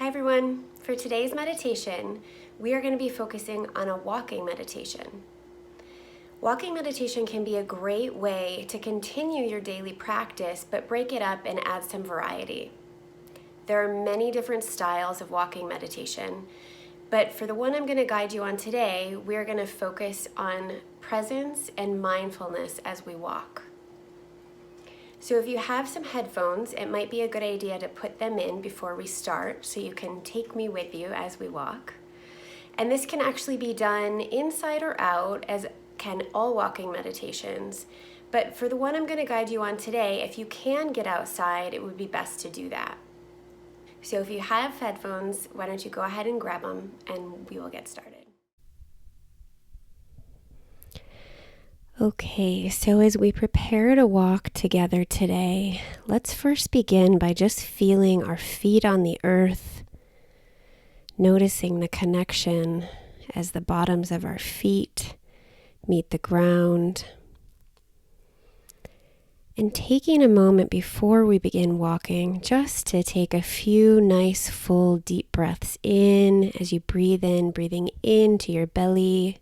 Hi everyone. For today's meditation, we are going to be focusing on a walking meditation. Walking meditation can be a great way to continue your daily practice, but break it up and add some variety. There are many different styles of walking meditation, but for the one I'm going to guide you on today, we're going to focus on presence and mindfulness as we walk. So if you have some headphones, it might be a good idea to put them in before we start so you can take me with you as we walk. And this can actually be done inside or out, as can all walking meditations. But for the one I'm going to guide you on today, if you can get outside, it would be best to do that. So if you have headphones, why don't you go ahead and grab them and we will get started. Okay, so as we prepare to walk together today, let's first begin by just feeling our feet on the earth, noticing the connection as the bottoms of our feet meet the ground, and taking a moment before we begin walking just to take a few nice full deep breaths in as you breathe in, breathing into your belly.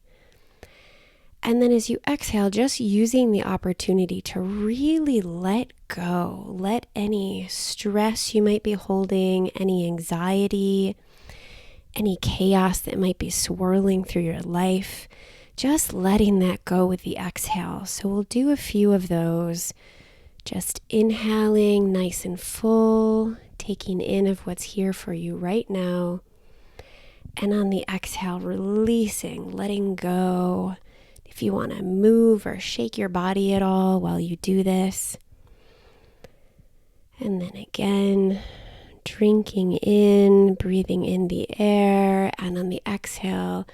And then as you exhale, just using the opportunity to really let go, let any stress you might be holding, any anxiety, any chaos that might be swirling through your life, just letting that go with the exhale. So we'll do a few of those, just inhaling nice and full, taking in of what's here for you right now. And on the exhale, releasing, letting go. If you want to move or shake your body at all while you do this. And then again, drinking in, breathing in the air, and on the exhale,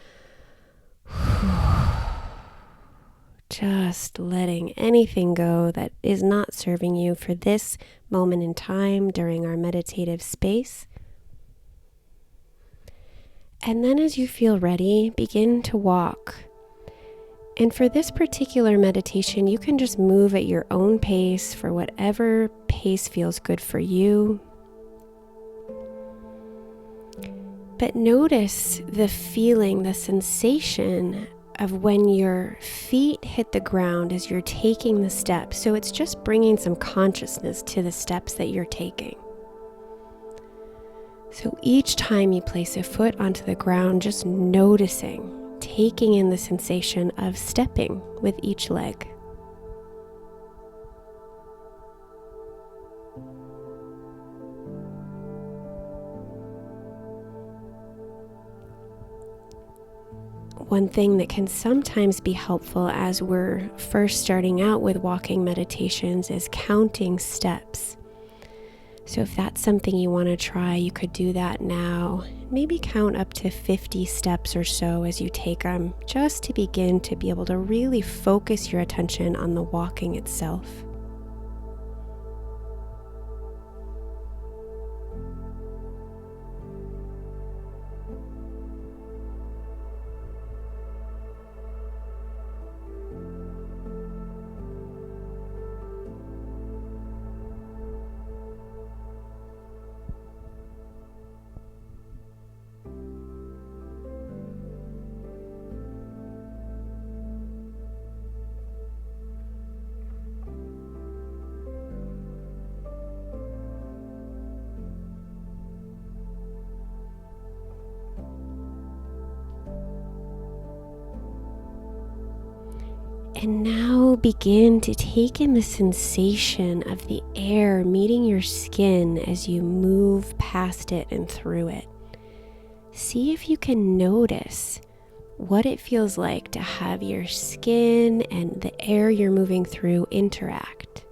just letting anything go that is not serving you for this moment in time during our meditative space. And then as you feel ready, begin to walk. And for this particular meditation, you can just move at your own pace for whatever pace feels good for you. But notice the feeling, the sensation of when your feet hit the ground as you're taking the steps. So it's just bringing some consciousness to the steps that you're taking. So each time you place a foot onto the ground, just noticing, taking in the sensation of stepping with each leg. One thing that can sometimes be helpful as we're first starting out with walking meditations is counting steps. So if that's something you want to try, you could do that now. Maybe count up to 50 steps or so as you take them, just to begin to be able to really focus your attention on the walking itself. And now begin to take in the sensation of the air meeting your skin as you move past it and through it. See if you can notice what it feels like to have your skin and the air you're moving through interact.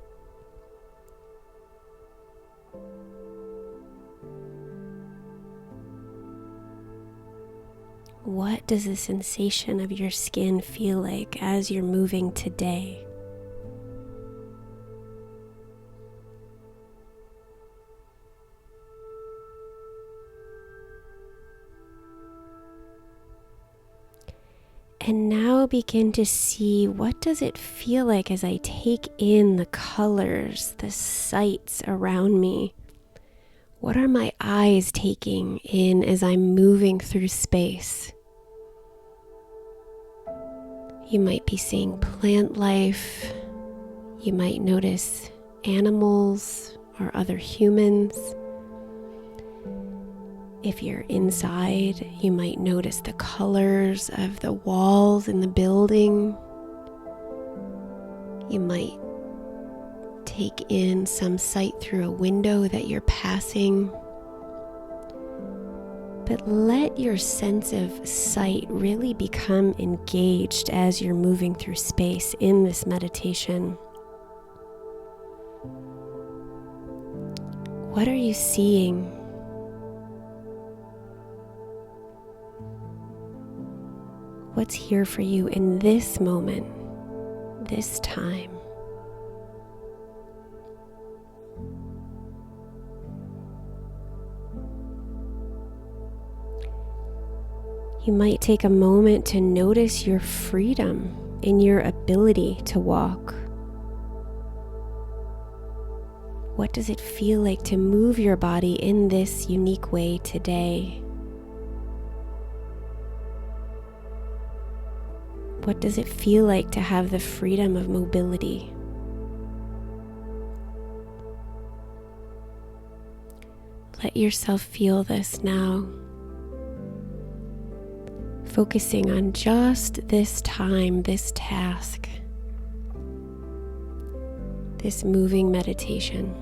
What does the sensation of your skin feel like as you're moving today? And now begin to see, what does it feel like as I take in the colors, the sights around me? What are my eyes taking in as I'm moving through space? You might be seeing plant life. You might notice animals or other humans. If you're inside, you might notice the colors of the walls in the building. You might take in some sight through a window that you're passing. But let your sense of sight really become engaged as you're moving through space in this meditation. What are you seeing? What's here for you in this moment, this time? You might take a moment to notice your freedom in your ability to walk. What does it feel like to move your body in this unique way today? What does it feel like to have the freedom of mobility? Let yourself feel this now. Focusing on just this time, this task, this moving meditation.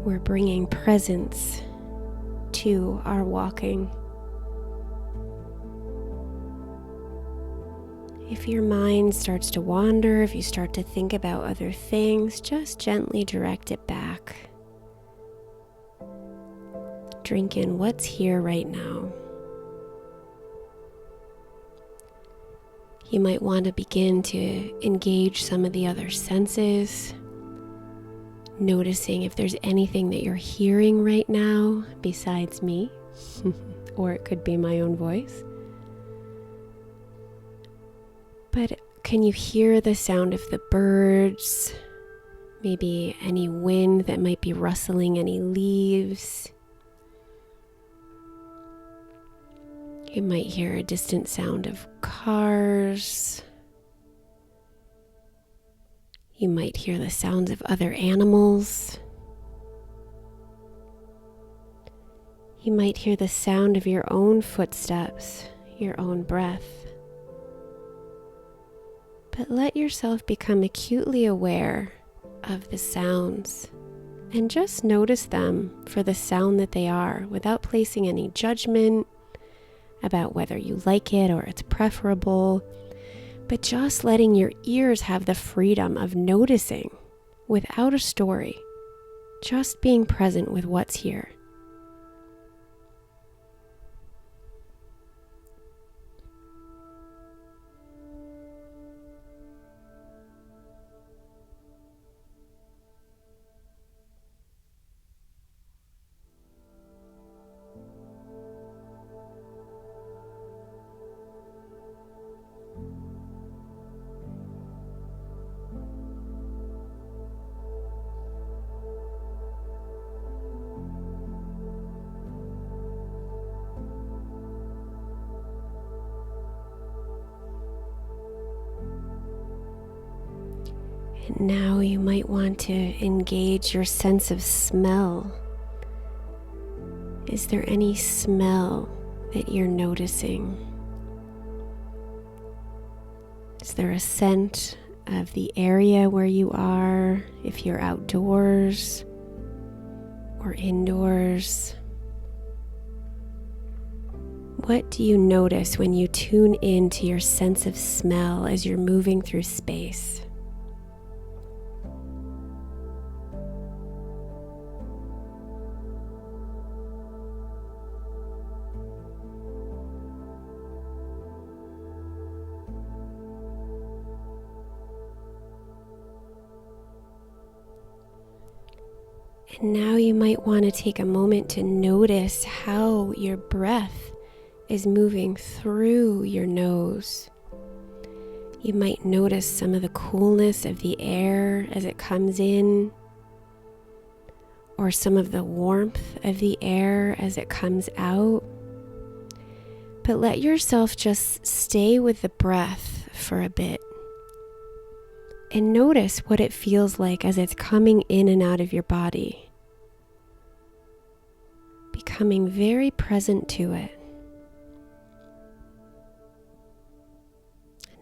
We're bringing presence to our walking. If your mind starts to wander, if you start to think about other things, just gently direct it back. Drink in what's here right now. You might want to begin to engage some of the other senses, noticing if there's anything that you're hearing right now besides me, or it could be my own voice. But can you hear the sound of the birds? Maybe any wind that might be rustling any leaves. You might hear a distant sound of cars. You might hear the sounds of other animals. You might hear the sound of your own footsteps, your own breath. But let yourself become acutely aware of the sounds and just notice them for the sound that they are without placing any judgment about whether you like it or it's preferable, but just letting your ears have the freedom of noticing without a story, just being present with what's here. And now you might want to engage your sense of smell. Is there any smell that you're noticing? Is there a scent of the area where you are, if you're outdoors or indoors? What do you notice when you tune into your sense of smell as you're moving through space? And now you might want to take a moment to notice how your breath is moving through your nose. You might notice some of the coolness of the air as it comes in, or some of the warmth of the air as it comes out. But let yourself just stay with the breath for a bit and notice what it feels like as it's coming in and out of your body, becoming very present to it.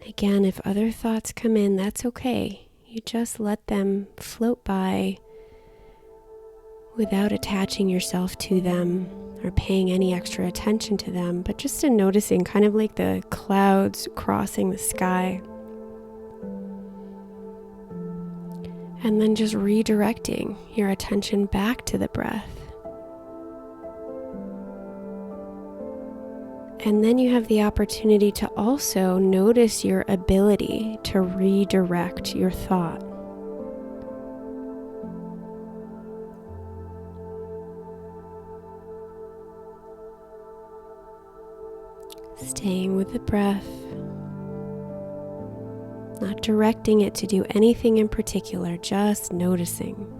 Again, if other thoughts come in, that's okay. You just let them float by without attaching yourself to them or paying any extra attention to them, but just in noticing, kind of like the clouds crossing the sky. And then just redirecting your attention back to the breath. And then you have the opportunity to also notice your ability to redirect your thought. Staying with the breath, not directing it to do anything in particular, just noticing.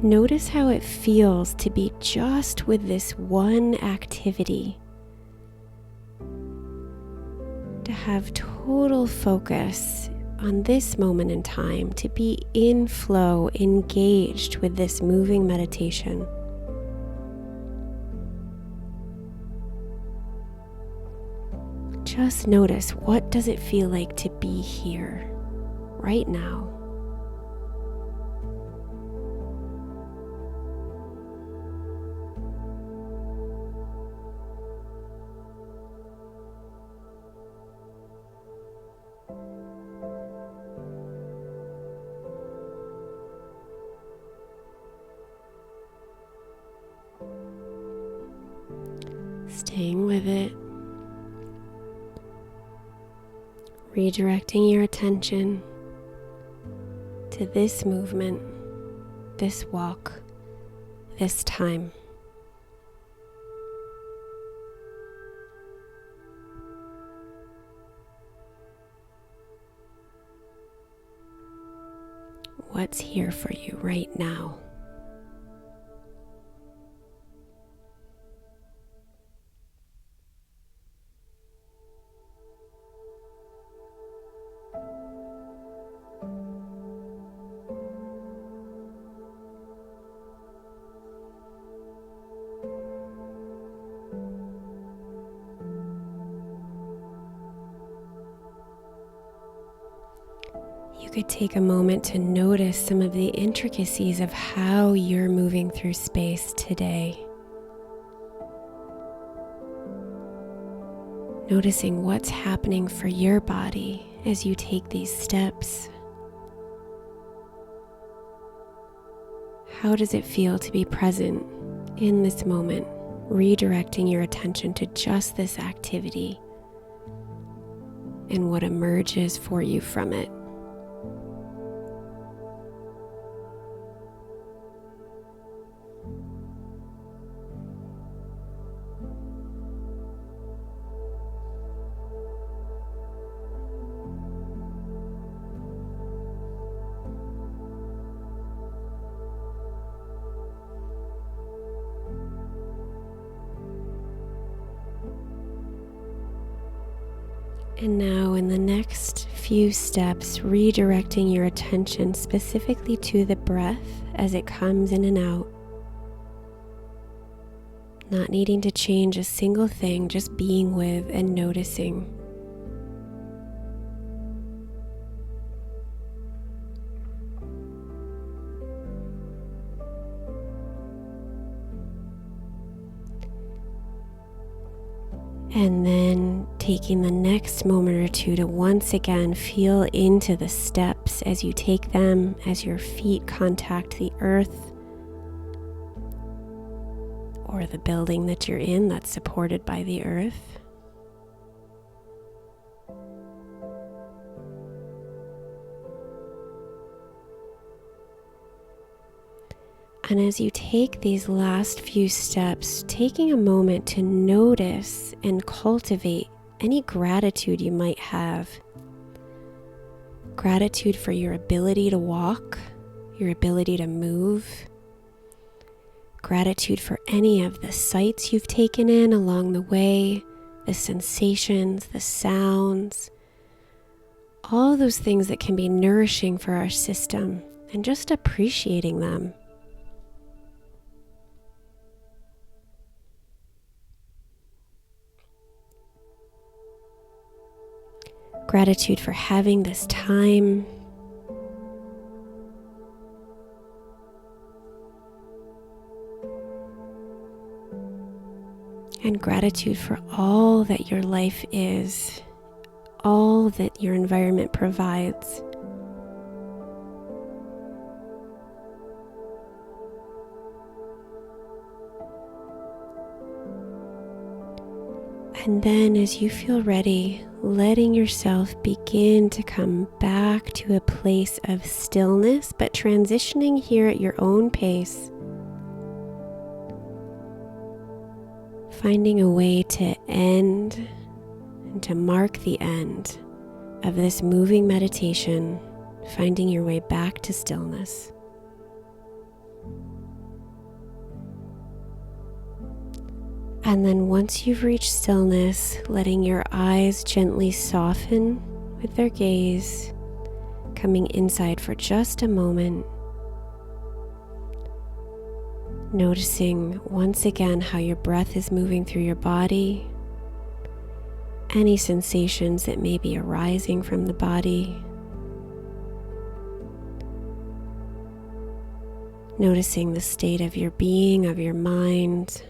Notice how it feels to be just with this one activity, to have total focus on this moment in time, to be in flow, engaged with this moving meditation. Just notice, what does it feel like to be here right now? Staying with it, redirecting your attention to this movement, this walk, this time. What's here for you right now? You could take a moment to notice some of the intricacies of how you're moving through space today. Noticing what's happening for your body as you take these steps. How does it feel to be present in this moment, redirecting your attention to just this activity and what emerges for you from it? And now in the next few steps, redirecting your attention specifically to the breath as it comes in and out. Not needing to change a single thing, just being with and noticing. And then taking the next moment or two to once again feel into the steps as you take them, as your feet contact the earth or the building that you're in that's supported by the earth. And as you take these last few steps, taking a moment to notice and cultivate any gratitude you might have. Gratitude for your ability to walk, your ability to move. Gratitude for any of the sights you've taken in along the way, the sensations, the sounds, all those things that can be nourishing for our system, and just appreciating them. Gratitude for having this time. And gratitude for all that your life is, all that your environment provides. And then as you feel ready, letting yourself begin to come back to a place of stillness, but transitioning here at your own pace. Finding a way to end and to mark the end of this moving meditation, finding your way back to stillness. And then once you've reached stillness, letting your eyes gently soften with their gaze, coming inside for just a moment. Noticing once again how your breath is moving through your body, any sensations that may be arising from the body. Noticing the state of your being, of your mind,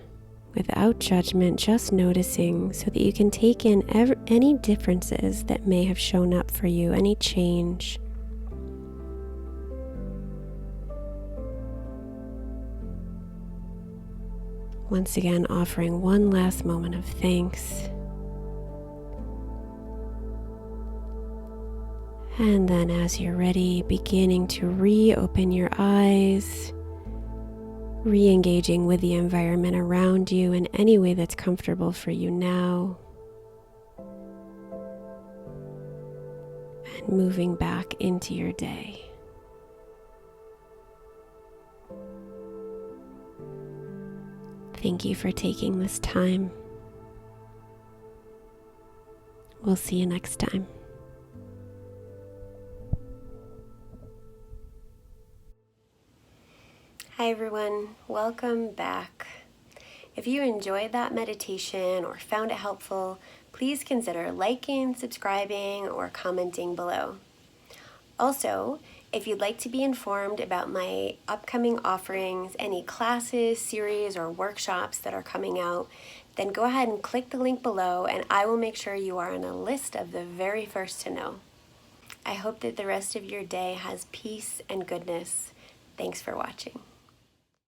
without judgment, just noticing so that you can take in any differences that may have shown up for you, any change. Once again, offering one last moment of thanks. And then as you're ready, beginning to reopen your eyes, re-engaging with the environment around you in any way that's comfortable for you now. And moving back into your day. Thank you for taking this time. We'll see you next time. Hi everyone, welcome back. If you enjoyed that meditation or found it helpful, please consider liking, subscribing, or commenting below. Also, if you'd like to be informed about my upcoming offerings, any classes, series, or workshops that are coming out, then go ahead and click the link below and I will make sure you are on a list of the very first to know. I hope that the rest of your day has peace and goodness. Thanks for watching.